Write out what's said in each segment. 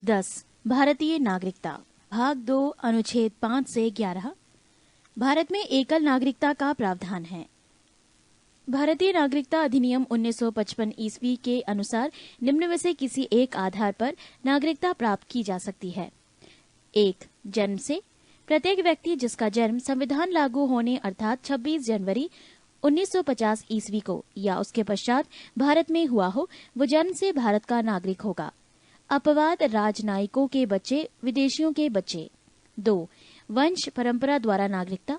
10. भारतीय नागरिकता। भाग 2 अनुच्छेद 5 से 11। भारत में एकल नागरिकता का प्रावधान है। भारतीय नागरिकता अधिनियम 1955 ईस्वी के अनुसार निम्न में से किसी एक आधार पर नागरिकता प्राप्त की जा सकती है। 1. जन्म से। प्रत्येक व्यक्ति जिसका जन्म संविधान लागू होने अर्थात 26 जनवरी 1950 ईस्वी को या उसके पश्चात भारत में हुआ हो, वो जन्म से भारत का नागरिक होगा। अपवाद राजनयिकों के बच्चे, विदेशियों के बच्चे। 2. वंश परंपरा द्वारा नागरिकता।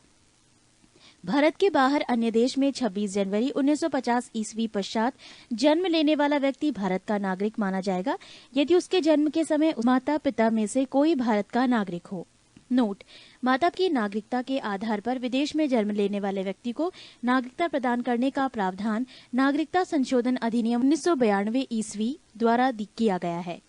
भारत के बाहर अन्य देश में 26 जनवरी 1950 ईस्वी पश्चात जन्म लेने वाला व्यक्ति भारत का नागरिक माना जाएगा यदि उसके जन्म के समय माता पिता में से कोई भारत का नागरिक हो। नोट: माता की नागरिकता के आधार पर विदेश में जन्म लेने वाले व्यक्ति को नागरिकता प्रदान करने का प्रावधान नागरिकता संशोधन अधिनियम 1992 ईस्वी द्वारा किया गया है।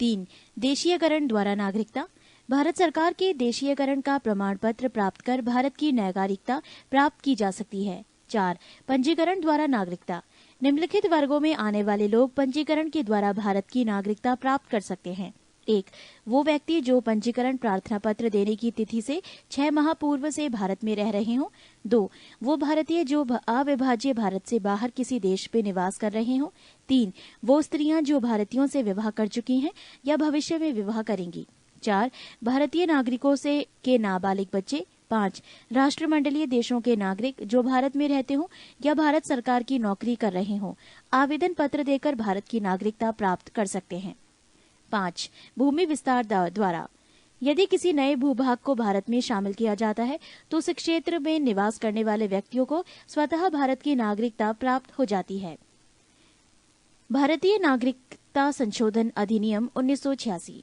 3. देशीयकरण द्वारा नागरिकता। भारत सरकार के देशीयकरण का प्रमाण पत्र प्राप्त कर भारत की नागरिकता प्राप्त की जा सकती है। 4. पंजीकरण द्वारा नागरिकता। निम्नलिखित वर्गों में आने वाले लोग पंजीकरण के द्वारा भारत की नागरिकता प्राप्त कर सकते हैं। 1. वो व्यक्ति जो पंजीकरण प्रार्थना पत्र देने की तिथि से 6 माह पूर्व से भारत में रह रहे हों। 2. वो भारतीय जो अविभाज्य भारत से बाहर किसी देश में निवास कर रहे हों। 3. वो स्त्रियां जो भारतीयों से विवाह कर चुकी हैं या भविष्य में विवाह करेंगी। 4. भारतीय नागरिकों से के नाबालिग बच्चे। 5. राष्ट्रमंडलीय देशों के नागरिक जो भारत में रहते हों या भारत सरकार की नौकरी कर रहे हों, आवेदन पत्र देकर भारत की नागरिकता प्राप्त कर सकते हैं। 5. भूमि विस्तार द्वारा। यदि किसी नए भूभाग को भारत में शामिल किया जाता है तो उस क्षेत्र में निवास करने वाले व्यक्तियों को स्वतः भारत की नागरिकता प्राप्त हो जाती है। भारतीय नागरिकता संशोधन अधिनियम 1986।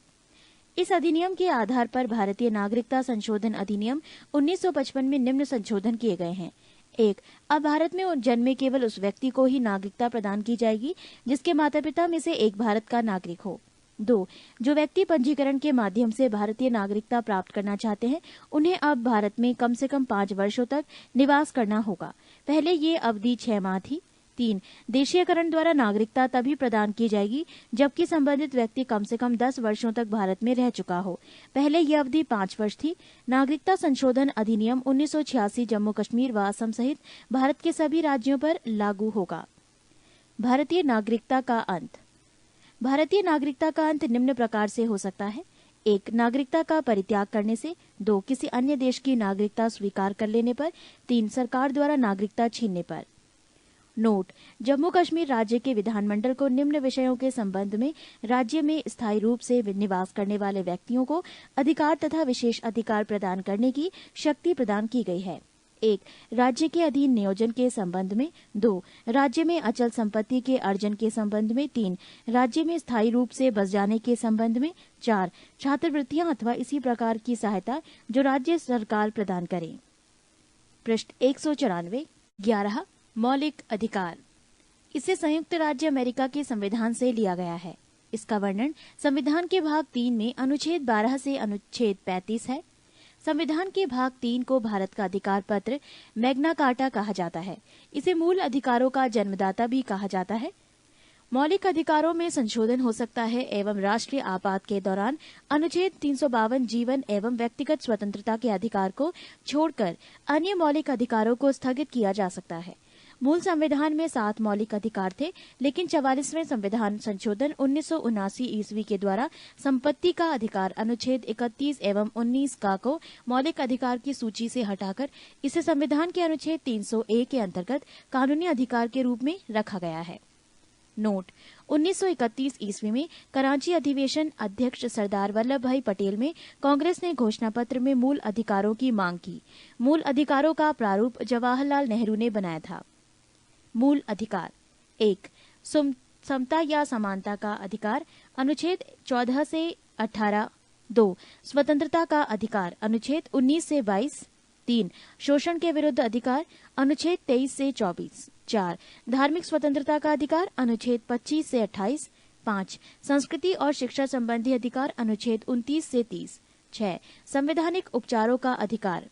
इस अधिनियम के आधार पर भारतीय नागरिकता संशोधन अधिनियम 1955 में निम्न संशोधन किए गए हैं। 1. अब भारत में जन्मे केवल उस व्यक्ति को ही नागरिकता प्रदान की जाएगी जिसके माता पिता में से एक भारत का नागरिक हो। 2. जो व्यक्ति पंजीकरण के माध्यम से भारतीय नागरिकता प्राप्त करना चाहते हैं उन्हें अब भारत में कम से कम 5 वर्षों तक निवास करना होगा। पहले ये अवधि 6 माह थी। 3. देशीयकरण द्वारा नागरिकता तभी प्रदान की जाएगी जबकि संबंधित व्यक्ति कम से कम 10 वर्षों तक भारत में रह चुका हो। पहले यह अवधि 5 वर्ष थी। नागरिकता संशोधन अधिनियम 1986 जम्मू कश्मीर व असम सहित भारत के सभी राज्यों पर लागू होगा। भारतीय नागरिकता का अंत। भारतीय नागरिकता का अंत निम्न प्रकार से हो सकता है। 1. नागरिकता का परित्याग करने से। 2. किसी अन्य देश की नागरिकता स्वीकार कर लेने पर। 3. सरकार द्वारा नागरिकता छीनने पर। नोट: जम्मू कश्मीर राज्य के विधानमंडल को निम्न विषयों के संबंध में राज्य में स्थायी रूप से निवास करने वाले व्यक्तियों को अधिकार तथा विशेष अधिकार प्रदान करने की शक्ति प्रदान की गई है। 1. राज्य के अधीन नियोजन के संबंध में। 2. राज्य में अचल संपत्ति के अर्जन के संबंध में। 3. राज्य में स्थायी रूप से बस जाने के संबंध में। 4. छात्रवृत्तियां अथवा इसी प्रकार की सहायता जो राज्य सरकार प्रदान करे। पृष्ठ 194। 11. मौलिक अधिकार। इसे संयुक्त राज्य अमेरिका के संविधान से लिया गया है। इसका वर्णन संविधान के भाग 3 में अनुच्छेद 12 से अनुच्छेद 35 है। संविधान के भाग 3 को भारत का अधिकार पत्र मैग्ना कार्टा कहा जाता है। इसे मूल अधिकारों का जन्मदाता भी कहा जाता है। मौलिक अधिकारों में संशोधन हो सकता है एवं राष्ट्रीय आपात के दौरान अनुच्छेद 352 जीवन एवं व्यक्तिगत स्वतंत्रता के अधिकार को छोड़कर अन्य मौलिक अधिकारों को स्थगित किया जा सकता है। मूल संविधान में 7 मौलिक अधिकार थे, लेकिन 44वें संविधान संशोधन 1979 ईस्वी के द्वारा संपत्ति का अधिकार अनुच्छेद 31 एवं 19 का को मौलिक अधिकार की सूची से हटाकर इसे संविधान के अनुच्छेद 300A के अंतर्गत कानूनी अधिकार के रूप में रखा गया है। नोट: 1931 ईस्वी में कराची अधिवेशन अध्यक्ष सरदार वल्लभ भाई पटेल में कांग्रेस ने घोषणा पत्र में मूल अधिकारों की मांग की। मूल अधिकारों का प्रारूप जवाहरलाल नेहरू ने बनाया था। मूल अधिकार। 1. समता या समानता का अधिकार अनुच्छेद 14 से 18। 2. स्वतंत्रता का अधिकार अनुच्छेद 19 से 22। 3. शोषण के विरुद्ध अधिकार अनुच्छेद 23 से 24। 4. धार्मिक स्वतंत्रता का अधिकार अनुच्छेद 25 से 28। 5. संस्कृति और शिक्षा संबंधी अधिकार अनुच्छेद 29 से 30। 6. संवैधानिक उपचारों का अधिकार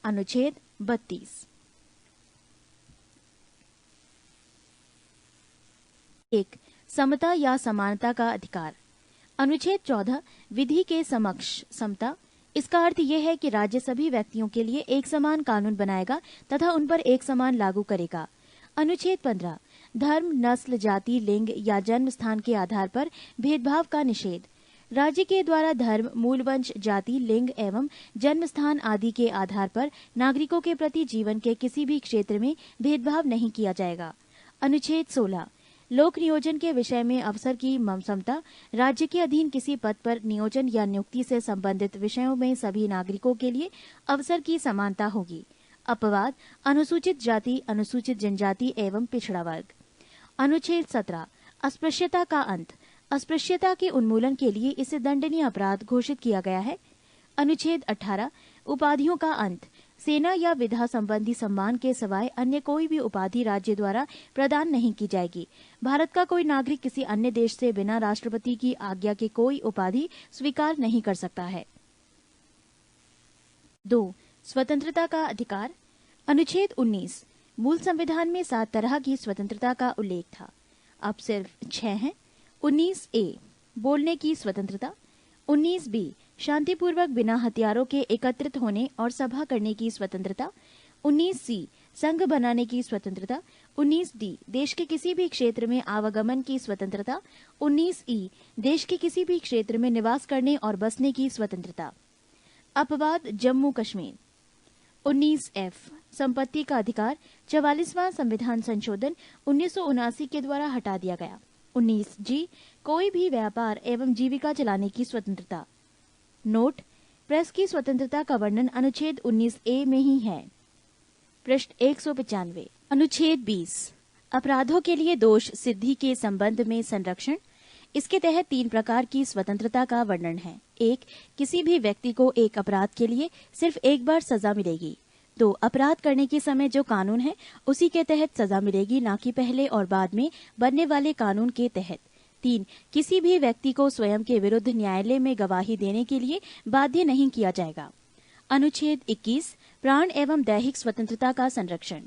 अनुच्छेद 32। 1. समता या समानता का अधिकार अनुच्छेद 14 विधि के समक्ष समता। इसका अर्थ यह है कि राज्य सभी व्यक्तियों के लिए एक समान कानून बनाएगा तथा उन पर एक समान लागू करेगा। अनुच्छेद 15 धर्म, नस्ल, जाति, लिंग या जन्म स्थान के आधार पर भेदभाव का निषेध। राज्य के द्वारा धर्म, मूल वंश, जाति, लिंग एवं जन्म स्थान आदि के आधार पर नागरिकों के प्रति जीवन के किसी भी क्षेत्र में भेदभाव नहीं किया जाएगा। अनुच्छेद 16 लोक नियोजन के विषय में अवसर की समता। राज्य के अधीन किसी पद पर नियोजन या नियुक्ति से संबंधित विषयों में सभी नागरिकों के लिए अवसर की समानता होगी। अपवाद अनुसूचित जाति, अनुसूचित जनजाति एवं पिछड़ा वर्ग। अनुच्छेद 17 अस्पृश्यता का अंत। अस्पृश्यता के उन्मूलन के लिए इसे दंडनीय अपराध घोषित किया गया है। अनुच्छेद 18 उपाधियों का अंत। सेना या विधा संबंधी सम्मान के सिवाय अन्य कोई भी उपाधि राज्य द्वारा प्रदान नहीं की जाएगी। भारत का कोई नागरिक किसी अन्य देश से बिना राष्ट्रपति की आज्ञा के कोई उपाधि स्वीकार नहीं कर सकता है। 2 स्वतंत्रता का अधिकार। अनुच्छेद 19 मूल संविधान में 7 तरह की स्वतंत्रता का उल्लेख था, अब सिर्फ 6 हैं। 19A बोलने की स्वतंत्रता। 19B शांतिपूर्वक बिना हथियारों के एकत्रित होने और सभा करने की स्वतंत्रता। 19C संघ बनाने की स्वतंत्रता। 19D देश के किसी भी क्षेत्र में आवागमन की स्वतंत्रता। 19E देश के किसी भी क्षेत्र में निवास करने और बसने की स्वतंत्रता। अपवाद जम्मू कश्मीर। 19F संपत्ति का अधिकार। 44वां संविधान संशोधन 1979 के द्वारा हटा दिया गया। 19G कोई भी व्यापार एवं जीविका चलाने की स्वतंत्रता। नोट प्रेस की स्वतंत्रता का वर्णन अनुच्छेद 19A में ही है, पृष्ठ 195। अनुच्छेद 20 अपराधों के लिए दोष सिद्धि के संबंध में संरक्षण। इसके तहत 3 प्रकार की स्वतंत्रता का वर्णन है। 1 किसी भी व्यक्ति को एक अपराध के लिए सिर्फ एक बार सजा मिलेगी। 2 अपराध करने के समय जो कानून है उसी के तहत सजा मिलेगी, ना कि पहले और बाद में बनने वाले कानून के तहत। 3 किसी भी व्यक्ति को स्वयं के विरुद्ध न्यायालय में गवाही देने के लिए बाध्य नहीं किया जाएगा। अनुच्छेद 21 प्राण एवं दैहिक स्वतंत्रता का संरक्षण।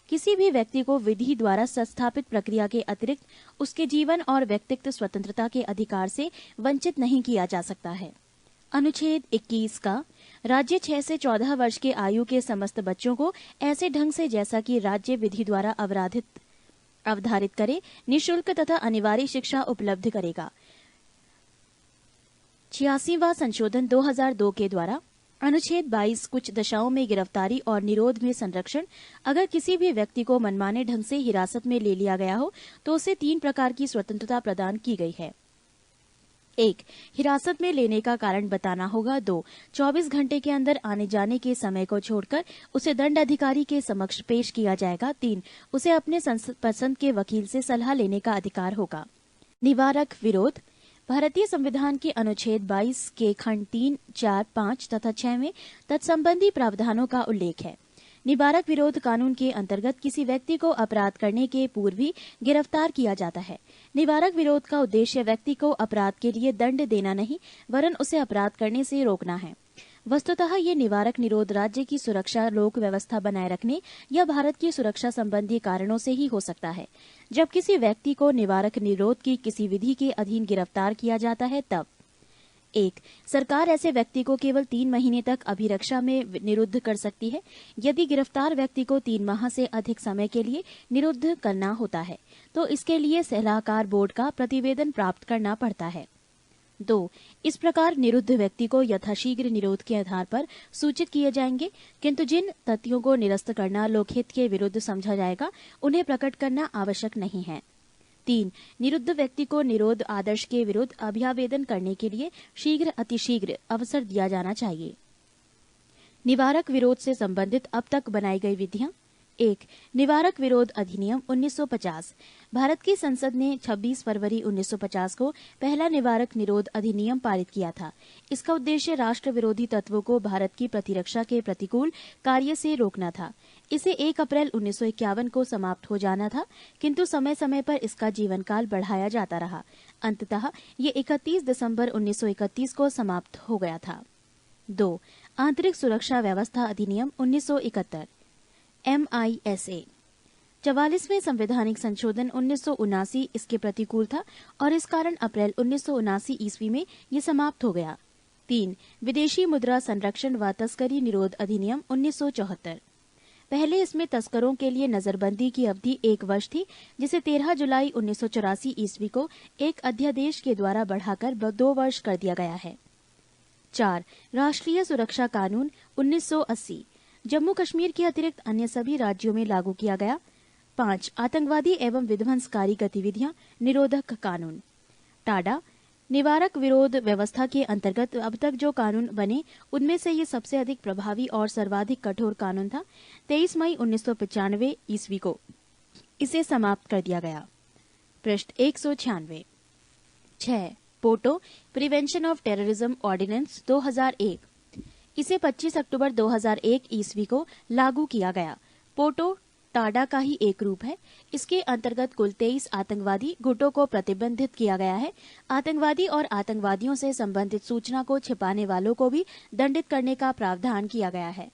किसी भी व्यक्ति को विधि द्वारा संस्थापित प्रक्रिया के अतिरिक्त उसके जीवन और व्यक्तित्व स्वतंत्रता के अधिकार से वंचित नहीं किया जा सकता है। अनुच्छेद 21 का राज्य 6 से 14 वर्ष के आयु के समस्त बच्चों को ऐसे ढंग से जैसा कि राज्य विधि द्वारा अवधारित करे निःशुल्क तथा अनिवार्य शिक्षा उपलब्ध करेगा। 86वां संशोधन 2002 के द्वारा। अनुच्छेद 22 कुछ दशाओं में गिरफ्तारी और निरोध में संरक्षण। अगर किसी भी व्यक्ति को मनमाने ढंग से हिरासत में ले लिया गया हो तो उसे 3 प्रकार की स्वतंत्रता प्रदान की गई है। 1 हिरासत में लेने का कारण बताना होगा। 2 24 घंटे के अंदर आने जाने के समय को छोड़कर उसे दंड अधिकारी के समक्ष पेश किया जाएगा। 3 उसे अपने पसंद के वकील से सलाह लेने का अधिकार होगा। निवारक विरोध। भारतीय संविधान के अनुच्छेद 22 के खंड 3, 4, 5 तथा 6 में तत्संबंधी प्रावधानों का उल्लेख है। निवारक विरोध कानून के अंतर्गत किसी व्यक्ति को अपराध करने के पूर्व ही गिरफ्तार किया जाता है। निवारक विरोध का उद्देश्य व्यक्ति को अपराध के लिए दंड देना नहीं, वरन उसे अपराध करने से रोकना है। वस्तुतः ये निवारक निरोध राज्य की सुरक्षा, लोक व्यवस्था बनाए रखने या भारत की सुरक्षा संबंधी कारणों से ही हो सकता है। जब किसी व्यक्ति को निवारक निरोध की किसी विधि के अधीन गिरफ्तार किया जाता है तब 1 सरकार ऐसे व्यक्ति को केवल 3 महीने तक अभिरक्षा में निरुद्ध कर सकती है। यदि गिरफ्तार व्यक्ति को 3 माह से अधिक समय के लिए निरुद्ध करना होता है तो इसके लिए सलाहकार बोर्ड का प्रतिवेदन प्राप्त करना पड़ता है। 2 इस प्रकार निरुद्ध व्यक्ति को यथाशीघ्र निरोध के आधार पर सूचित किए जाएंगे, किंतु जिन तथ्यों को निरस्त करना लोकहित के विरुद्ध समझा जाएगा उन्हें प्रकट करना आवश्यक नहीं है। 3 निरुद्ध व्यक्ति को निरोध आदर्श के विरुद्ध अभ्यावेदन करने के लिए शीघ्र अतिशीघ्र अवसर दिया जाना चाहिए। निवारक विरोध से संबंधित अब तक बनाई गई विधियां। 1 निवारक विरोध अधिनियम 1950। भारत की संसद ने 26 फरवरी 1950 को पहला निवारक निरोध अधिनियम पारित किया था। इसका उद्देश्य राष्ट्र विरोधी तत्वों को भारत की प्रतिरक्षा के प्रतिकूल कार्य से रोकना था। इसे 1 अप्रैल 1951 को समाप्त हो जाना था, किंतु समय समय पर इसका जीवन काल बढ़ाया जाता रहा। अंततः ये 31 दिसंबर 1931 को समाप्त हो गया था। 2 आंतरिक सुरक्षा व्यवस्था अधिनियम 1971 MISA। 44वें संवैधानिक संशोधन 1979 इसके प्रतिकूल था और इस कारण अप्रैल 1979 ईस्वी में ये समाप्त हो गया। 3. विदेशी मुद्रा संरक्षण व तस्करी निरोध अधिनियम 1974। पहले इसमें तस्करों के लिए नजरबंदी की अवधि 1 वर्ष थी, जिसे 13 जुलाई 1984 ईस्वी को एक अध्यादेश के द्वारा बढ़ाकर 2 वर्ष कर दिया गया है। 4. राष्ट्रीय सुरक्षा कानून 1980 जम्मू कश्मीर के अतिरिक्त अन्य सभी राज्यों में लागू किया गया। 5. आतंकवादी एवं विध्वंसकारी गतिविधियां निरोधक कानून। टाडा निवारक विरोध व्यवस्था के अंतर्गत अब तक जो कानून बने उनमें से ये सबसे अधिक प्रभावी और सर्वाधिक कठोर कानून था। 23 मई 1995 ईस्वी को इसे समाप्त कर दिया गया। पृष्ठ 196। 6. POTO prevention of terrorism ordinance 2001 इसे 25 अक्टूबर 2001 ईस्वी को लागू किया गया। पोटो टाडा का ही एक रूप है। इसके अंतर्गत कुल 23 आतंकवादी गुटों को प्रतिबंधित किया गया है। आतंकवादी और आतंकवादियों से संबंधित सूचना को छिपाने वालों को भी दंडित करने का प्रावधान किया गया है।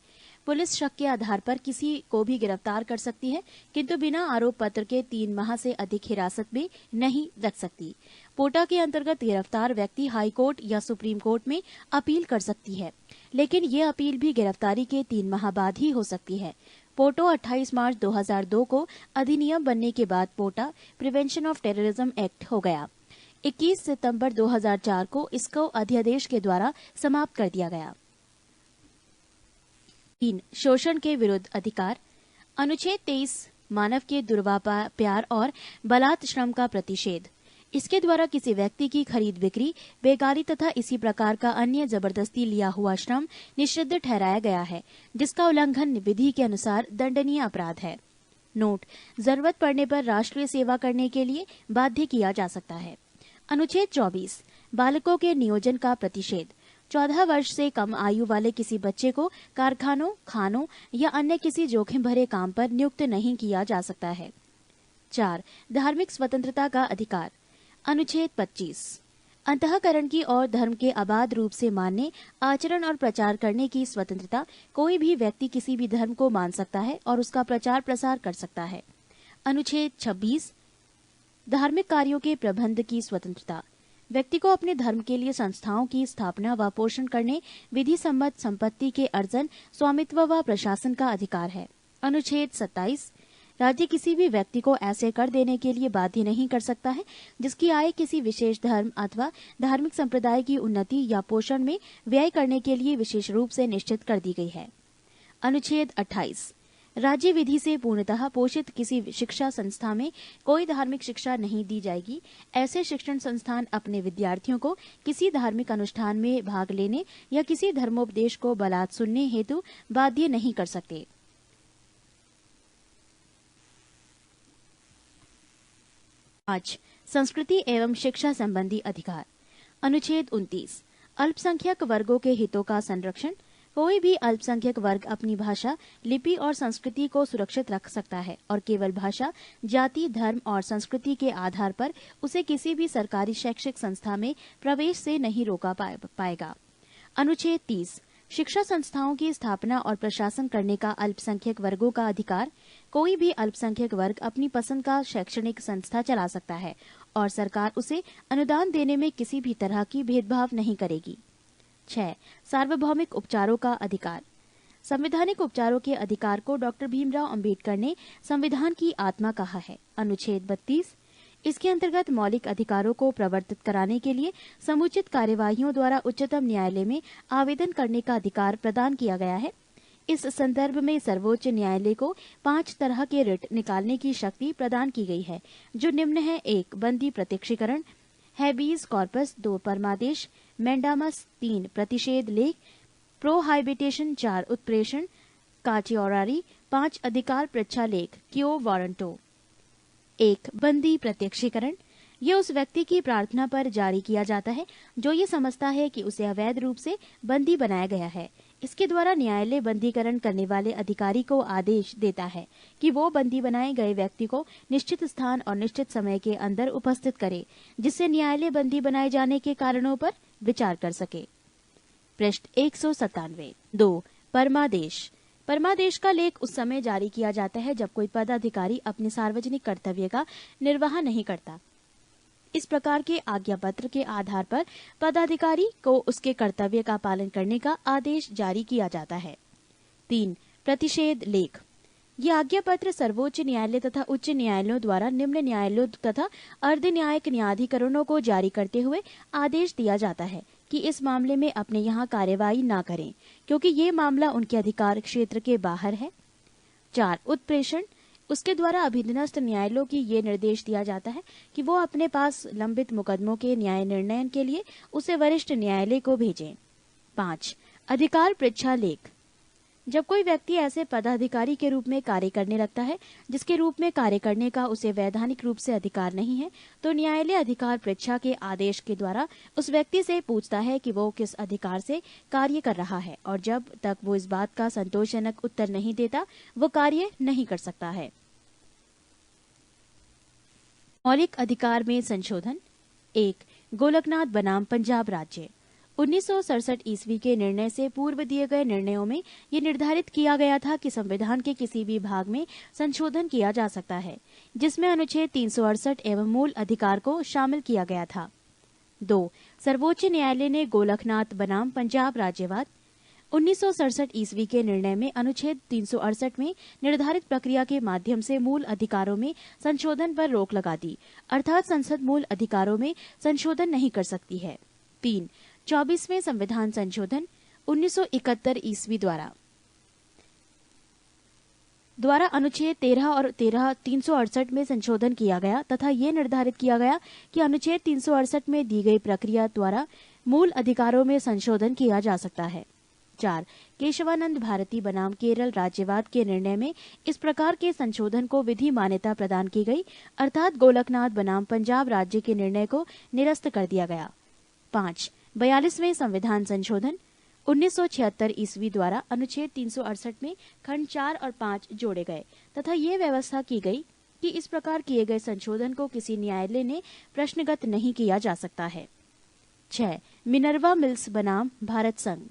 पुलिस शक के आधार पर किसी को भी गिरफ्तार कर सकती है, किंतु बिना आरोप पत्र के 3 माह से अधिक हिरासत में नहीं रख सकती। पोटा के अंतर्गत गिरफ्तार व्यक्ति हाई कोर्ट या सुप्रीम कोर्ट में अपील कर सकती है, लेकिन ये अपील भी गिरफ्तारी के 3 माह बाद ही हो सकती है। पोटो 28 मार्च 2002 को अधिनियम बनने के बाद पोटा प्रिवेंशन ऑफ टेररिज्म एक्ट हो गया। 21 सितंबर 2004 को इसको अध्यादेश के द्वारा समाप्त कर दिया गया। 3. शोषण के विरुद्ध अधिकार। अनुच्छेद 23 मानव के दुर्व्यापार और बलात् श्रम का प्रतिषेध। इसके द्वारा किसी व्यक्ति की खरीद बिक्री, बेकारी तथा इसी प्रकार का अन्य जबरदस्ती लिया हुआ श्रम निषिद्ध ठहराया गया है, जिसका उल्लंघन विधि के अनुसार दंडनीय अपराध है। नोट: जरूरत पड़ने पर राष्ट्रीय सेवा करने के लिए बाध्य किया जा सकता है। अनुच्छेद 24 बालकों के नियोजन का प्रतिषेध। 14 वर्ष से कम आयु वाले किसी बच्चे को कारखानों, खानों या अन्य किसी जोखिम भरे काम पर नियुक्त नहीं किया जा सकता है। 4. धार्मिक स्वतंत्रता का अधिकार। अनुच्छेद 25 अंतःकरण की और धर्म के अबाध रूप से मानने, आचरण और प्रचार करने की स्वतंत्रता। कोई भी व्यक्ति किसी भी धर्म को मान सकता है और उसका प्रचार प्रसार कर सकता है। अनुच्छेद 26 धार्मिक कार्यों के प्रबंध की स्वतंत्रता। व्यक्ति को अपने धर्म के लिए संस्थाओं की स्थापना व पोषण करने, विधि सम्मत संपत्ति के अर्जन, स्वामित्व व प्रशासन का अधिकार है। अनुच्छेद 27 राज्य किसी भी व्यक्ति को ऐसे कर देने के लिए बाध्य नहीं कर सकता है जिसकी आय किसी विशेष धर्म अथवा धार्मिक संप्रदाय की उन्नति या पोषण में व्यय करने के लिए विशेष रूप से निश्चित कर दी गई है। अनुच्छेद 28 राज्य विधि से पूर्णतः पोषित किसी शिक्षा संस्था में कोई धार्मिक शिक्षा नहीं दी जाएगी। ऐसे शिक्षण संस्थान अपने विद्यार्थियों को किसी धार्मिक अनुष्ठान में भाग लेने या किसी धर्मोपदेश को बलात् सुनने हेतु बाध्य नहीं कर सकते। आज संस्कृति एवं शिक्षा संबंधी अधिकार। अनुच्छेद 29 अल्पसंख्यक वर्गों के हितों का संरक्षण। कोई भी अल्पसंख्यक वर्ग अपनी भाषा, लिपि और संस्कृति को सुरक्षित रख सकता है और केवल भाषा, जाति, धर्म और संस्कृति के आधार पर उसे किसी भी सरकारी शैक्षिक संस्था में प्रवेश से नहीं रोका पाएगा। अनुच्छेद 30 शिक्षा संस्थाओं की स्थापना और प्रशासन करने का अल्पसंख्यक वर्गों का अधिकार। कोई भी अल्पसंख्यक वर्ग अपनी पसंद का शैक्षणिक संस्था चला सकता है और सरकार उसे अनुदान देने में किसी भी तरह की भेदभाव नहीं करेगी। 6. सार्वभौमिक उपचारों का अधिकार। संवैधानिक उपचारों के अधिकार को डॉक्टर भीमराव अंबेडकर ने संविधान की आत्मा कहा है। अनुच्छेद 32 इसके अंतर्गत मौलिक अधिकारों को प्रवर्तित कराने के लिए समुचित कार्यवाहियों द्वारा उच्चतम न्यायालय में आवेदन करने का अधिकार प्रदान किया गया है। इस संदर्भ में सर्वोच्च न्यायालय को 5 तरह के रिट निकालने की शक्ति प्रदान की गई है, जो निम्न है। 1. बंदी प्रत्यक्षीकरण, हैबीज कॉर्पस। 2. परमादेश, मैंडामस। 3. प्रतिषेध लेख, प्रोहाइबिटेशन। 4. उत्प्रेषण, काचियोरारी। 5. अधिकार पृच्छा लेख, क्यो वारंटो। 1. बंदी प्रत्यक्षीकरण। ये उस व्यक्ति की प्रार्थना पर जारी किया जाता है जो ये समझता है कि उसे अवैध रूप से बंदी बनाया गया है। इसके द्वारा न्यायालय बंदीकरण करने वाले अधिकारी को आदेश देता है कि वो बंदी बनाए गए व्यक्ति को निश्चित स्थान और निश्चित समय के अंदर उपस्थित करे, जिससे न्यायालय बंदी बनाए जाने के कारणों पर विचार कर सके। पृष्ठ 197। 2. परमादेश। परमादेश का लेख उस समय जारी किया जाता है जब कोई पदाधिकारी अपने सार्वजनिक कर्तव्य का निर्वाह नहीं करता। इस प्रकार के आज्ञा पत्र के आधार पर पदाधिकारी को उसके कर्तव्य का पालन करने का आदेश जारी किया जाता है। 3. प्रतिषेध लेख। ये आज्ञा पत्र सर्वोच्च न्यायालय तथा उच्च न्यायालयों द्वारा निम्न न्यायालयों तथा अर्ध न्यायिक न्यायाधिकरणों को जारी करते हुए आदेश दिया जाता है कि इस मामले में अपने यहाँ कार्यवाही न करें, क्योंकि ये मामला उनके अधिकार क्षेत्र के बाहर है। 4. उत्प्रेषण। उसके द्वारा अधीनस्थ न्यायालयों की ये निर्देश दिया जाता है कि वो अपने पास लंबित मुकदमों के न्याय निर्णय के लिए उसे वरिष्ठ न्यायालय को भेजें। 5. अधिकार पृच्छा लेख। जब कोई व्यक्ति ऐसे पदाधिकारी के रूप में कार्य करने लगता है जिसके रूप में कार्य करने का उसे वैधानिक रूप से अधिकार नहीं है, तो न्यायालय अधिकार परीक्षा के आदेश के द्वारा उस व्यक्ति से पूछता है कि वो किस अधिकार से कार्य कर रहा है, और जब तक वो इस बात का संतोषजनक उत्तर नहीं देता वो कार्य नहीं कर सकता है। मौलिक अधिकार में संशोधन। 1. गोलकनाथ बनाम पंजाब राज्य। 1967 ईस्वी के निर्णय से पूर्व दिए गए निर्णयों में ये निर्धारित किया गया था कि संविधान के किसी भी भाग में संशोधन किया जा सकता है जिसमें अनुच्छेद 368 एवं मूल अधिकार को शामिल किया गया था। 2. सर्वोच्च न्यायालय ने गोलकनाथ बनाम पंजाब राज्यवाद। 1967 ईस्वी के निर्णय में अनुच्छेद 368 में निर्धारित प्रक्रिया के माध्यम से मूल अधिकारों में संशोधन पर रोक लगा दी, अर्थात संसद मूल अधिकारों में संशोधन नहीं कर सकती है। 3. 24वें संविधान संशोधन 1971 ईस्वी द्वारा अनुच्छेद 13 और 368 में संशोधन किया गया तथा ये निर्धारित किया गया कि अनुच्छेद 368 में दी गई प्रक्रिया द्वारा मूल अधिकारों में संशोधन किया जा सकता है। 4. केशवानंद भारती बनाम केरल राज्यवाद के निर्णय में इस प्रकार के संशोधन को विधि मान्यता प्रदान की गई, अर्थात गोलकनाथ बनाम पंजाब राज्य के निर्णय को निरस्त कर दिया गया। 5. 42वें संविधान संशोधन 1976 ईस्वी द्वारा अनुच्छेद 368 में खंड 4 और 5 जोड़े गए तथा ये व्यवस्था की गई कि इस प्रकार किए गए संशोधन को किसी न्यायालय ने प्रश्नगत नहीं किया जा सकता है। 6. मिनर्वा मिल्स बनाम भारत संघ।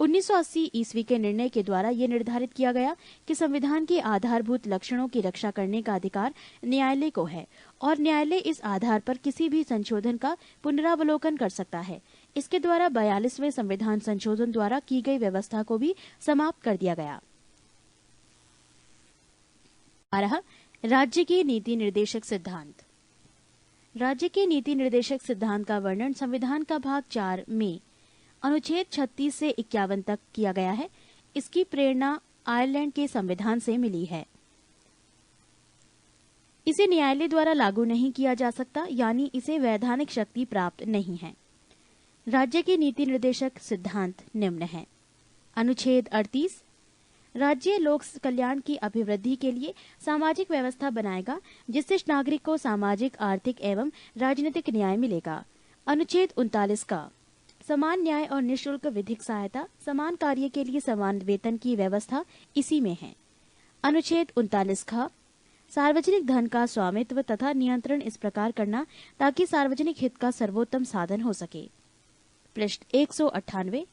1980 ईस्वी के निर्णय के द्वारा ये निर्धारित किया गया कि संविधान के आधारभूत लक्षणों की रक्षा करने का अधिकार न्यायालय को है और न्यायालय इस आधार पर किसी भी संशोधन का पुनरावलोकन कर सकता है। इसके द्वारा 42वें संविधान संशोधन द्वारा की गई व्यवस्था को भी समाप्त कर दिया गया। 12. राज्य की नीति निर्देशक सिद्धांत। राज्य के नीति निर्देशक सिद्धांत का वर्णन संविधान का भाग 4 में अनुच्छेद 36 से 51 तक किया गया है। इसकी प्रेरणा आयरलैंड के संविधान से मिली है। इसे न्यायालय द्वारा लागू नहीं किया जा सकता, यानी इसे वैधानिक शक्ति प्राप्त नहीं है। राज्य के नीति निर्देशक सिद्धांत निम्न है। अनुच्छेद 38 राज्य लोक कल्याण की अभिवृद्धि के लिए सामाजिक व्यवस्था बनाएगा जिससे नागरिक को सामाजिक, आर्थिक एवं राजनीतिक न्याय मिलेगा। अनुच्छेद 39 का समान न्याय और निःशुल्क विधिक सहायता, समान कार्य के लिए समान वेतन की व्यवस्था इसी में है। अनुच्छेद 39 का सार्वजनिक धन का स्वामित्व तथा नियंत्रण इस प्रकार करना ताकि सार्वजनिक हित का सर्वोत्तम साधन हो सके। पृष्ठ 198।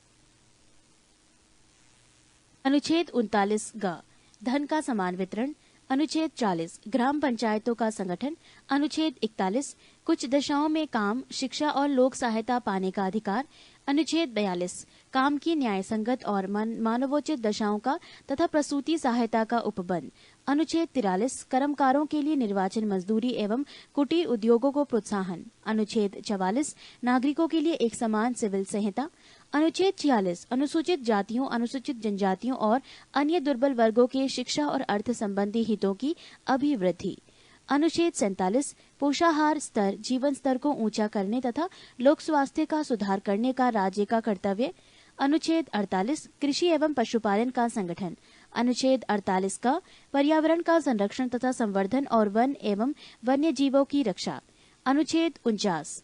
अनुच्छेद 39 ग धन का समान वितरण। अनुच्छेद 40 ग्राम पंचायतों का संगठन। अनुच्छेद 41 कुछ दशाओं में काम, शिक्षा और लोक सहायता पाने का अधिकार। अनुच्छेद 42 काम की न्याय संगत और मानवोचित दशाओं का तथा प्रसूति सहायता का उपबंध। अनुच्छेद 43 कर्मकारों के लिए निर्वाचन मजदूरी एवं कुटीर उद्योगों को प्रोत्साहन। अनुच्छेद 44 नागरिकों के लिए एक समान सिविल संहिता। अनुच्छेद 46 अनुसूचित जातियों, अनुसूचित जनजातियों और अन्य दुर्बल वर्गों के शिक्षा और अर्थ संबंधी हितों की अभिवृद्धि। अनुच्छेद 47 पोषाहार स्तर, जीवन स्तर को ऊंचा करने तथा लोक स्वास्थ्य का सुधार करने का राज्य का कर्तव्य। अनुच्छेद 48 कृषि एवं पशुपालन का संगठन। अनुच्छेद 48 का पर्यावरण का संरक्षण तथा संवर्धन और वन एवं वन्य जीवों की रक्षा। अनुच्छेद 49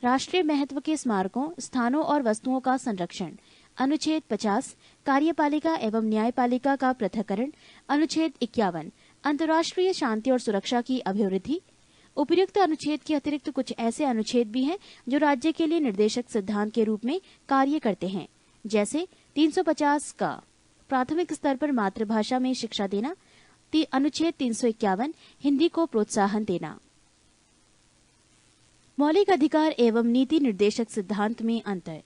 राष्ट्रीय महत्व के स्मारकों, स्थानों और वस्तुओं का संरक्षण। अनुच्छेद 50 कार्यपालिका एवं न्यायपालिका का पृथक्करण। अनुच्छेद 51 अंतर्राष्ट्रीय शांति और सुरक्षा की अभिवृद्धि। उपर्युक्त अनुच्छेद के अतिरिक्त कुछ ऐसे अनुच्छेद भी हैं जो राज्य के लिए निर्देशक सिद्धांत के रूप में कार्य करते हैं, जैसे 350 का प्राथमिक स्तर पर मातृभाषा में शिक्षा देना। अनुच्छेद 351 हिंदी को प्रोत्साहन देना। मौलिक अधिकार एवं नीति निर्देशक सिद्धांत में अंतर।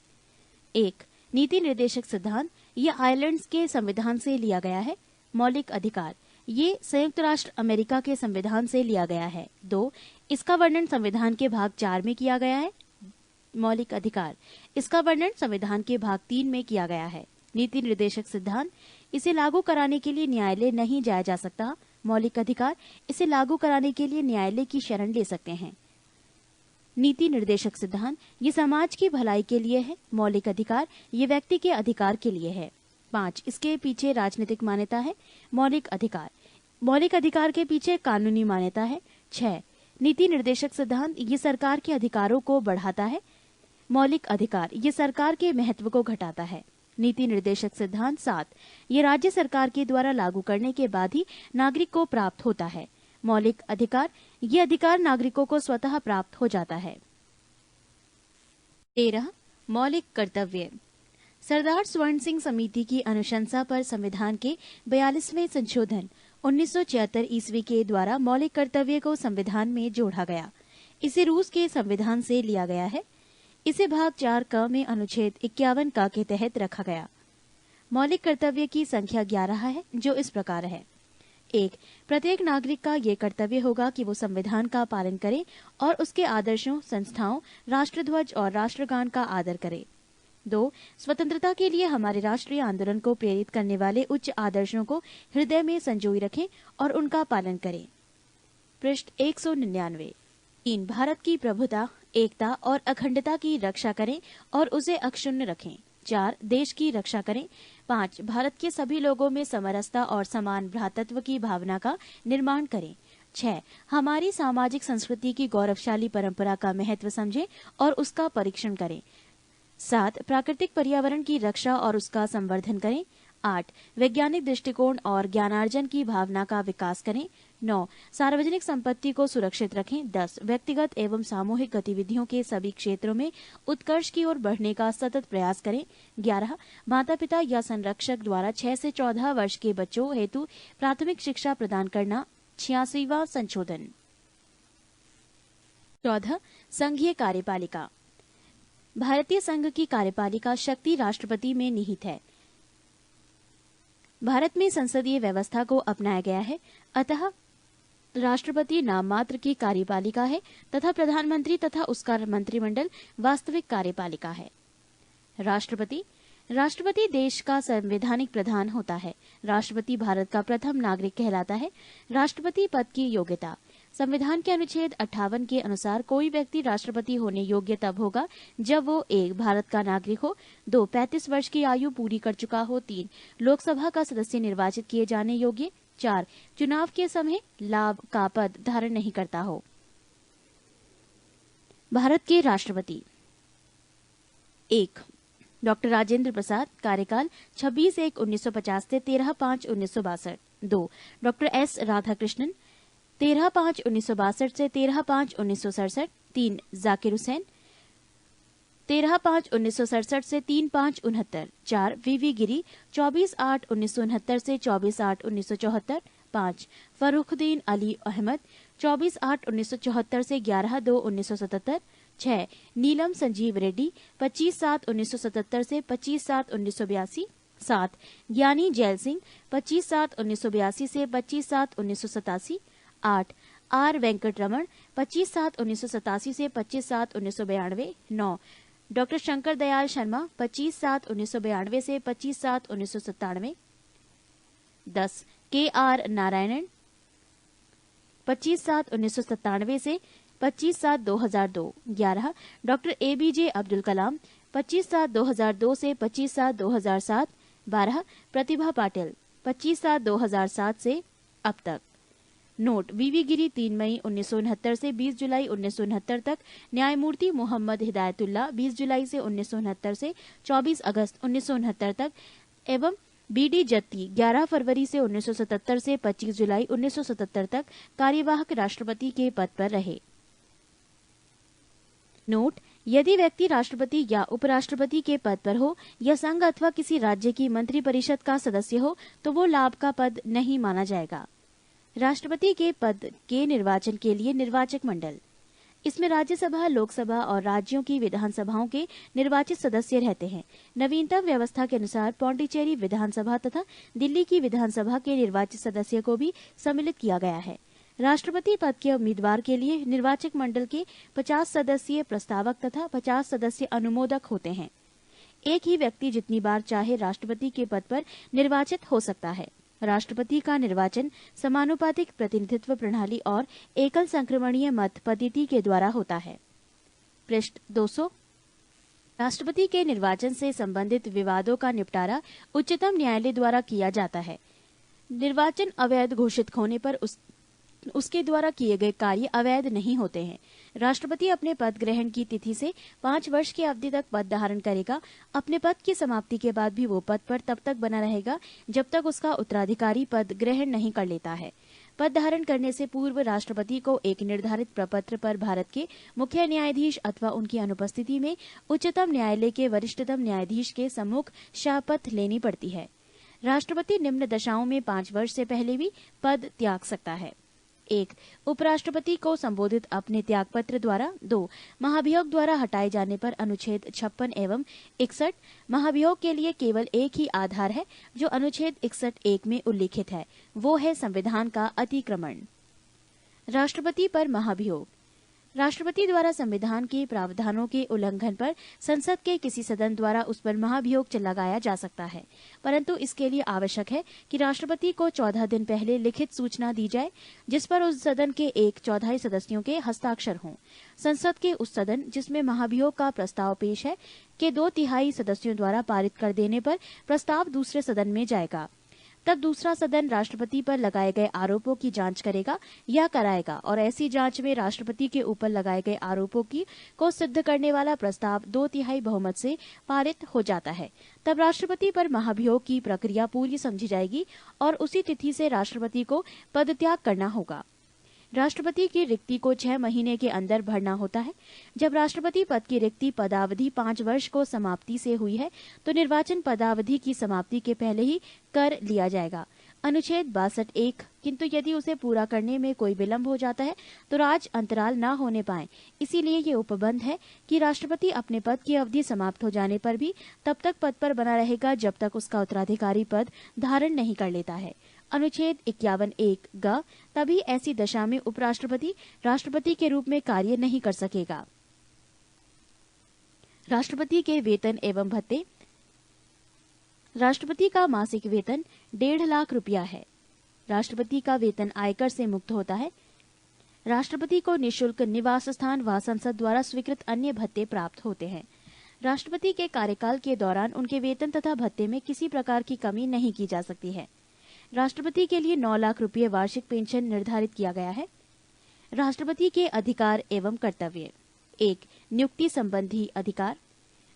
1. नीति निर्देशक सिद्धांत ये आयरलैंड के संविधान से लिया गया है। मौलिक अधिकार ये संयुक्त राष्ट्र अमेरिका के संविधान से लिया गया है। 2. इसका वर्णन संविधान के भाग 4 में किया गया है। मौलिक अधिकार इसका वर्णन संविधान के भाग 3 में किया गया है। नीति निर्देशक सिद्धांत इसे लागू कराने के लिए न्यायालय नहीं जाया जा सकता। मौलिक अधिकार इसे लागू कराने के लिए न्यायालय की शरण ले सकते हैं। नीति निर्देशक सिद्धांत ये समाज की भलाई के लिए है। मौलिक अधिकार ये व्यक्ति के अधिकार के लिए है। 5. इसके पीछे राजनीतिक मान्यता है। मौलिक अधिकार के पीछे कानूनी मान्यता है। 6. नीति निर्देशक सिद्धांत ये सरकार के अधिकारों को बढ़ाता है। मौलिक अधिकार ये सरकार के महत्व को घटाता है। नीति निर्देशक सिद्धांत 7 ये राज्य सरकार के द्वारा लागू करने के बाद ही नागरिक को प्राप्त होता है। मौलिक अधिकार ये अधिकार नागरिकों को स्वतः प्राप्त हो जाता है। 13. मौलिक कर्तव्य। सरदार स्वर्ण सिंह समिति की अनुशंसा पर संविधान के 42वें संशोधन 1976 ईस्वी के द्वारा मौलिक कर्तव्य को संविधान में जोड़ा गया। इसे रूस के संविधान से लिया गया है। इसे भाग 4 क में अनुच्छेद 51 क के तहत रखा गया। मौलिक कर्तव्य की संख्या 11 है, जो इस प्रकार है। 1. प्रत्येक नागरिक का ये कर्तव्य होगा कि वो संविधान का पालन करे और उसके आदर्शों, संस्थाओं, राष्ट्रध्वज और राष्ट्रगान का आदर करे। 2. स्वतंत्रता के लिए हमारे राष्ट्रीय आंदोलन को प्रेरित करने वाले उच्च आदर्शों को हृदय में संजोए रखें और उनका पालन करें। पृष्ठ 199। 3. भारत की प्रभुता, एकता और अखंडता की रक्षा करें और उसे अक्षुण्ण रखें। 4. देश की रक्षा करें। 5. भारत के सभी लोगों में समरसता और समान भ्रातृत्व की भावना का निर्माण करें। 6. हमारी सामाजिक संस्कृति की गौरवशाली परंपरा का महत्व समझें और उसका परीक्षण करें। 7. प्राकृतिक पर्यावरण की रक्षा और उसका संवर्धन करें। 8. वैज्ञानिक दृष्टिकोण और ज्ञानार्जन की भावना का विकास करें। 9. सार्वजनिक संपत्ति को सुरक्षित रखें। 10. व्यक्तिगत एवं सामूहिक गतिविधियों के सभी क्षेत्रों में उत्कर्ष की ओर बढ़ने का सतत प्रयास करें। 11. माता पिता या संरक्षक द्वारा 6 से 14 वर्ष के बच्चों हेतु प्राथमिक शिक्षा प्रदान करना। 86वां संशोधन। 14. संघीय कार्यपालिका। भारतीय संघ की कार्यपालिका शक्ति राष्ट्रपति में निहित है। भारत में संसदीय व्यवस्था को अपनाया गया है, अतः राष्ट्रपति नाम मात्र की कार्यपालिका है तथा प्रधानमंत्री तथा उसका मंत्रिमंडल वास्तविक कार्यपालिका है। राष्ट्रपति देश का संवैधानिक प्रधान होता है। राष्ट्रपति भारत का प्रथम नागरिक कहलाता है। राष्ट्रपति पद की योग्यता। संविधान के अनुच्छेद 58 के अनुसार कोई व्यक्ति राष्ट्रपति होने योग्य तब होगा जब वो 1. भारत का नागरिक हो, 2. 35 वर्ष की आयु पूरी कर चुका हो, 3. लोकसभा का सदस्य निर्वाचित किए जाने योग्य, 4. चुनाव के समय लाभ का पद धारण नहीं करता हो। भारत के राष्ट्रपति। 1. डॉक्टर राजेंद्र प्रसाद, कार्यकाल 26/1/1950 से 13/5/1962। 2. Doctor S. राधाकृष्णन, 13/5/1962 से 13/5/1967। 3. जाकिर हुसैन, 13/5/1967 से 3/5/69। 4. वी गिरी, 24/8/1969 से 24/8/1974। 5. फर्रुखुद्दीन अली अहमद, 24/8/1974 से 11/2/1977। 6. नीलम संजीव रेड्डी, 25/7/1977 से 25/7/1982। 7. ज्ञानी जैल सिंह, 25/7/1982 से 25/7/1987। 8. आर वेंकट रमण, 25/7/1987 से 25/7/1992। 9. डॉक्टर शंकर दयाल शर्मा, 25/7/1992 से 25/7/1997। 10. के आर नारायणन, 25/7/1997 से 25/7/2002। 11. डॉक्टर ABJ अब्दुल कलाम, 25/7/2002 से 25/7/2007। 12. प्रतिभा पाटिल, 25/7/2007 से अब तक। नोट: वी गिरी 3 मई 1969 से 20 जुलाई 1969 तक, न्यायमूर्ति मोहम्मद हिदायतुल्लाह 20 जुलाई से 1969 से 24 अगस्त 1969 तक एवं BD जत्ती 11 फरवरी से 1977 से 25 जुलाई 1977 तक कार्यवाहक राष्ट्रपति के पद पर रहे। नोट: यदि व्यक्ति राष्ट्रपति या उपराष्ट्रपति के पद पर हो या संघ अथवा किसी राज्य की मंत्रिपरिषद का सदस्य हो तो वो लाभ का पद नहीं माना जाएगा। राष्ट्रपति के पद के निर्वाचन के लिए निर्वाचक मंडल, इसमें राज्यसभा, लोकसभा और राज्यों की विधानसभाओं के निर्वाचित सदस्य रहते हैं। नवीनतम व्यवस्था के अनुसार पौंडीचेरी विधानसभा तथा दिल्ली की विधानसभा के निर्वाचित सदस्य को भी सम्मिलित किया गया है। राष्ट्रपति पद के उम्मीदवार के लिए निर्वाचक मंडल के 50 सदस्यीय प्रस्तावक तथा 50 सदस्य अनुमोदक होते हैं। एक ही व्यक्ति जितनी बार चाहे राष्ट्रपति के पद पर निर्वाचित हो सकता है। राष्ट्रपति का निर्वाचन समानुपातिक प्रतिनिधित्व प्रणाली और एकल संक्रमणीय मत पद्धति के द्वारा होता है। पृष्ठ 200। राष्ट्रपति के निर्वाचन से संबंधित विवादों का निपटारा उच्चतम न्यायालय द्वारा किया जाता है। निर्वाचन अवैध घोषित होने पर उसके द्वारा किए गए कार्य अवैध नहीं होते हैं। राष्ट्रपति अपने पद ग्रहण की तिथि से 5 वर्ष की अवधि तक पद धारण करेगा। अपने पद की समाप्ति के बाद भी वो पद पर तब तक बना रहेगा जब तक उसका उत्तराधिकारी पद ग्रहण नहीं कर लेता है। पद धारण करने से पूर्व राष्ट्रपति को एक निर्धारित प्रपत्र पर भारत के मुख्य न्यायाधीश अथवा उनकी अनुपस्थिति में उच्चतम न्यायालय के वरिष्ठतम न्यायाधीश के सम्मुख शपथ लेनी पड़ती है। राष्ट्रपति निम्न दशाओं में 5 वर्ष से पहले भी पद त्याग सकता है। 1. उपराष्ट्रपति को संबोधित अपने त्यागपत्र द्वारा। 2. महाभियोग द्वारा हटाए जाने पर अनुच्छेद 56 एवं 61। महाभियोग के लिए केवल एक ही आधार है जो अनुच्छेद 61(1) में उल्लिखित है, वो है संविधान का अतिक्रमण। राष्ट्रपति पर महाभियोग। राष्ट्रपति द्वारा संविधान के प्रावधानों के उल्लंघन पर संसद के किसी सदन द्वारा उस पर महाभियोग लगाया जा सकता है, परंतु इसके लिए आवश्यक है कि राष्ट्रपति को 14 दिन पहले लिखित सूचना दी जाए जिस पर उस सदन के 1/4 सदस्यों के हस्ताक्षर हों। संसद के उस सदन जिसमें महाभियोग का प्रस्ताव पेश है के 2/3 सदस्यों द्वारा पारित कर देने पर प्रस्ताव दूसरे सदन में जाएगा। तब दूसरा सदन राष्ट्रपति पर लगाए गए आरोपों की जांच करेगा या कराएगा और ऐसी जांच में राष्ट्रपति के ऊपर लगाए गए आरोपों को सिद्ध करने वाला प्रस्ताव 2/3 बहुमत से पारित हो जाता है। तब राष्ट्रपति पर महाभियोग की प्रक्रिया पूरी समझी जाएगी और उसी तिथि से राष्ट्रपति को पदत्याग करना होगा। राष्ट्रपति की रिक्ति को 6 महीने के अंदर भरना होता है। जब राष्ट्रपति पद की रिक्ति पदावधि 5 वर्ष को समाप्ति से हुई है तो निर्वाचन पदावधि की समाप्ति के पहले ही कर लिया जाएगा। अनुच्छेद 62(1)। किंतु यदि उसे पूरा करने में कोई विलंब हो जाता है तो राज अंतराल न होने पाए, इसीलिए ये उपबंध है कि राष्ट्रपति अपने पद की अवधि समाप्त हो जाने पर भी तब तक पद पर बना रहेगा जब तक उसका उत्तराधिकारी पद धारण नहीं कर लेता है। अनुच्छेद 51(1) ग। तभी ऐसी दशा में उपराष्ट्रपति राष्ट्रपति के रूप में कार्य नहीं कर सकेगा। राष्ट्रपति के वेतन एवं भत्ते। राष्ट्रपति का मासिक वेतन 1.5 लाख रुपया है। राष्ट्रपति का वेतन आयकर से मुक्त होता है। राष्ट्रपति को निःशुल्क निवास स्थान व संसद द्वारा स्वीकृत अन्य भत्ते प्राप्त होते हैं। राष्ट्रपति के कार्यकाल के दौरान उनके वेतन तथा भत्ते में किसी प्रकार की कमी नहीं की जा सकती है। राष्ट्रपति के लिए 9 लाख रुपये वार्षिक पेंशन निर्धारित किया गया है। राष्ट्रपति के अधिकार एवं कर्तव्य। 1. नियुक्ति संबंधी अधिकार।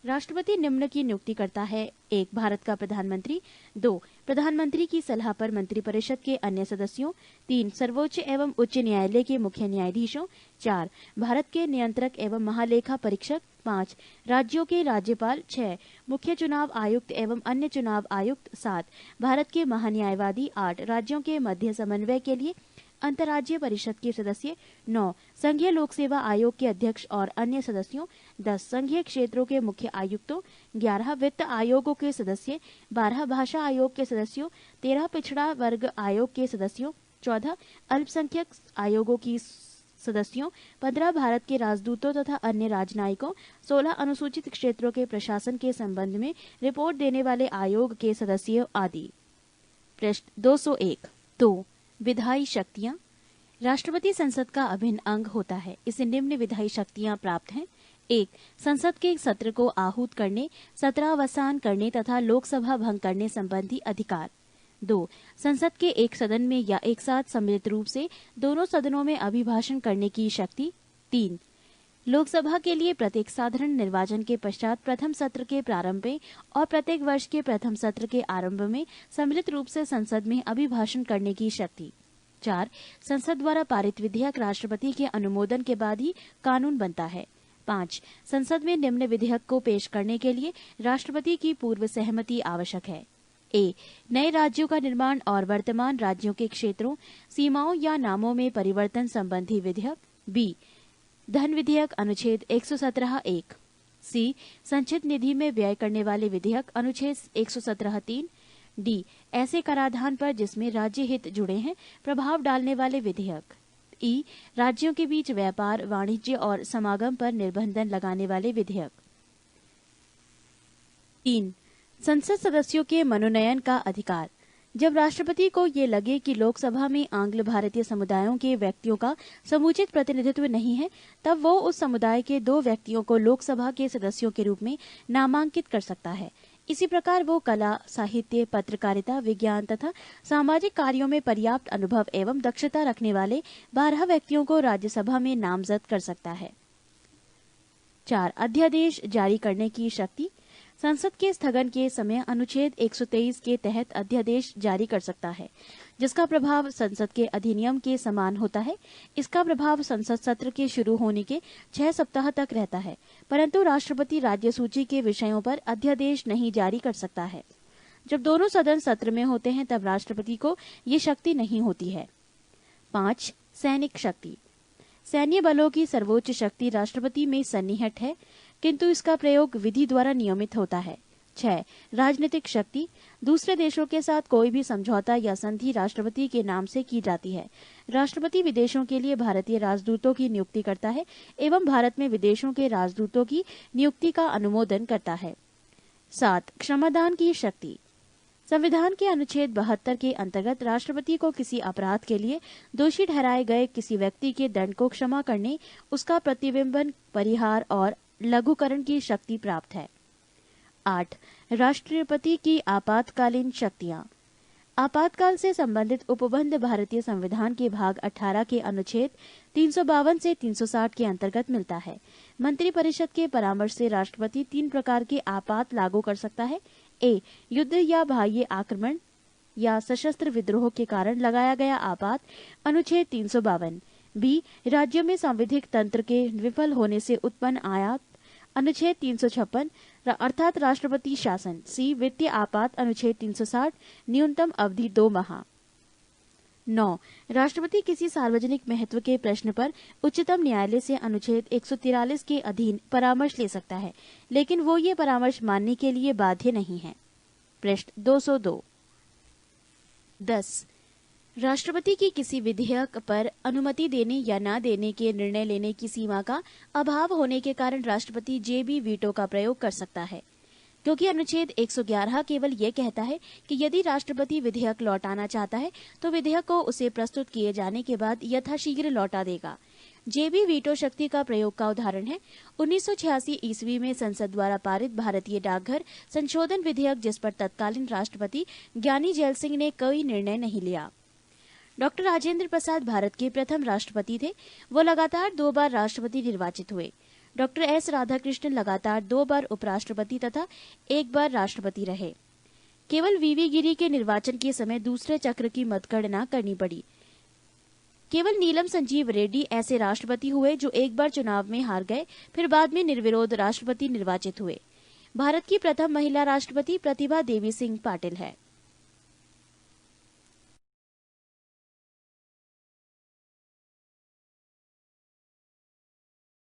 राष्ट्रपति निम्न की नियुक्ति करता है। 1. भारत का प्रधानमंत्री। 2. प्रधानमंत्री की सलाह पर मंत्रिपरिषद के अन्य सदस्यों। 3. सर्वोच्च एवं उच्च न्यायालय के मुख्य न्यायाधीशों। 4. भारत के नियंत्रक एवं महालेखा परीक्षक। 5. राज्यों के राज्यपाल। 6. मुख्य चुनाव आयुक्त एवं अन्य चुनाव आयुक्त। 7. भारत के महान्यायवादी। 8. राज्यों के मध्य समन्वय के लिए अंतर्राज्यीय परिषद के सदस्य। 9. संघीय लोक सेवा आयोग के अध्यक्ष और अन्य सदस्यों। 10. संघीय क्षेत्रों के मुख्य आयुक्तों। 11. वित्त आयोगों के सदस्य। 12. भाषा आयोग के सदस्यों। 13. पिछड़ा वर्ग आयोग के सदस्यों। 14. अल्पसंख्यक आयोगों की सदस्यों। 15. भारत के राजदूतों तथा अन्य राजनयिकों। 16. अनुसूचित क्षेत्रों के प्रशासन के संबंध में रिपोर्ट देने वाले आयोग के सदस्यों आदि। पृष्ठ 201। 2. विधायी शक्तियां। राष्ट्रपति संसद का अभिन्न अंग होता है। इसे निम्न विधायी शक्तियां प्राप्त हैं। 1. संसद के सत्र को आहूत करने, सत्रावसान करने तथा लोकसभा भंग करने संबंधी अधिकार। 2. संसद के एक सदन में या एक साथ सम्मिलित रूप से दोनों सदनों में अभिभाषण करने की शक्ति। 3. लोकसभा के लिए प्रत्येक साधारण निर्वाचन के पश्चात प्रथम सत्र के प्रारंभ में और प्रत्येक वर्ष के प्रथम सत्र के आरंभ में सम्मिलित रूप से संसद में अभिभाषण करने की शक्ति। 4. संसद द्वारा पारित विधेयक राष्ट्रपति के अनुमोदन के बाद ही कानून बनता है। 5. संसद में निम्न विधेयक को पेश करने के लिए राष्ट्रपति की पूर्व सहमति आवश्यक है। ए. नए राज्यों का निर्माण और वर्तमान राज्यों के क्षेत्रों, सीमाओं या नामों में परिवर्तन संबंधी विधेयक। बी. धन विधेयक अनुच्छेद 117(1). सी. संचित निधि में व्यय करने वाले विधेयक अनुच्छेद 117(3). डी. ऐसे कराधान पर जिसमें राज्य हित जुड़े हैं प्रभाव डालने वाले विधेयक। ई. राज्यों के बीच व्यापार, वाणिज्य और समागम पर निर्बंधन लगाने वाले विधेयक। 3. संसद सदस्यों के मनोनयन का अधिकार। जब राष्ट्रपति को ये लगे कि लोकसभा में आंग्ल भारतीय समुदायों के व्यक्तियों का समुचित प्रतिनिधित्व नहीं है, तब वो उस समुदाय के 2 व्यक्तियों को लोकसभा के सदस्यों के रूप में नामांकित कर सकता है। इसी प्रकार वो कला, साहित्य, पत्रकारिता, विज्ञान तथा सामाजिक कार्यों में पर्याप्त अनुभव एवं दक्षता रखने वाले 12 व्यक्तियों को राज्यसभा में नामजद कर सकता है। 4. अध्यादेश जारी करने की शक्ति। संसद के स्थगन के समय अनुच्छेद 123 के तहत अध्यादेश जारी कर सकता है, जिसका प्रभाव संसद के अधिनियम के समान होता है। इसका प्रभाव संसद सत्र के शुरू होने के 6 सप्ताह तक रहता है, परंतु राष्ट्रपति राज्य सूची के विषयों पर अध्यादेश नहीं जारी कर सकता है। जब दोनों सदन सत्र में होते हैं तब राष्ट्रपति को ये शक्ति नहीं होती है। 5. सैनिक शक्ति। सैन्य बलों की सर्वोच्च शक्ति राष्ट्रपति में सन्निहित है, किंतु इसका प्रयोग विधि द्वारा नियमित होता है। 6. राजनीतिक शक्ति। दूसरे देशों के साथ कोई भी समझौता या संधि राष्ट्रपति के नाम से की जाती है। राष्ट्रपति विदेशों के लिए भारतीय राजदूतों की नियुक्ति करता है एवं भारत में विदेशों के राजदूतों की नियुक्ति का अनुमोदन करता है। 7. क्षमादान की शक्ति। संविधान के अनुच्छेद 72 के अंतर्गत राष्ट्रपति को किसी अपराध के लिए दोषी ठहराए गए किसी व्यक्ति के दंड को क्षमा करने, उसका प्रतिबिंबन, परिहार और लघुकरण की शक्ति प्राप्त है। 8. राष्ट्रपति की आपातकालीन शक्तियां। आपातकाल से संबंधित उपबंध भारतीय संविधान के भाग 18 के अनुच्छेद 352 से 360 के अंतर्गत मिलता है। मंत्रिपरिषद के परामर्श से राष्ट्रपति 3 प्रकार के आपात लागू कर सकता है। ए. युद्ध या बाह्य आक्रमण या सशस्त्र विद्रोह के कारण लगाया गया आपात, अनुच्छेद 352। बी. राज्यों में सांविधिक तंत्र के विफल होने से उत्पन्न आयात, अनुच्छेद 356 अर्थात राष्ट्रपति शासन। सी. वित्तीय आपात, अनुच्छेद 360, न्यूनतम अवधि 2 माह। 9. राष्ट्रपति किसी सार्वजनिक महत्व के प्रश्न पर उच्चतम न्यायालय से अनुच्छेद 143 के अधीन परामर्श ले सकता है, लेकिन वो ये परामर्श मानने के लिए बाध्य नहीं है। पृष्ठ 202। 10. राष्ट्रपति की किसी विधेयक पर अनुमति देने या न देने के निर्णय लेने की सीमा का अभाव होने के कारण राष्ट्रपति जेबी वीटो का प्रयोग कर सकता है, क्योंकि अनुच्छेद 111 केवल ये कहता है कि यदि राष्ट्रपति विधेयक लौटाना चाहता है तो विधेयक को उसे प्रस्तुत किए जाने के बाद यथाशीघ्र लौटा देगा। जेबी वीटो शक्ति का प्रयोग का उदाहरण है 1986 ईस्वी में संसद द्वारा पारित भारतीय डाकघर संशोधन विधेयक, जिस पर तत्कालीन राष्ट्रपति ज्ञानी जैल सिंह ने कोई निर्णय नहीं लिया। डॉक्टर राजेंद्र प्रसाद भारत के प्रथम राष्ट्रपति थे। वो लगातार 2 बार राष्ट्रपति निर्वाचित हुए। डॉक्टर एस राधाकृष्णन लगातार 2 बार उपराष्ट्रपति तथा 1 बार राष्ट्रपति रहे। केवल वीवी गिरी के निर्वाचन के समय दूसरे चक्र की मतगणना करनी पड़ी। केवल नीलम संजीव रेड्डी ऐसे राष्ट्रपति हुए जो 1 बार चुनाव में हार गए, फिर बाद में निर्विरोध राष्ट्रपति निर्वाचित हुए। भारत की प्रथम महिला राष्ट्रपति प्रतिभा देवी सिंह पाटिल है।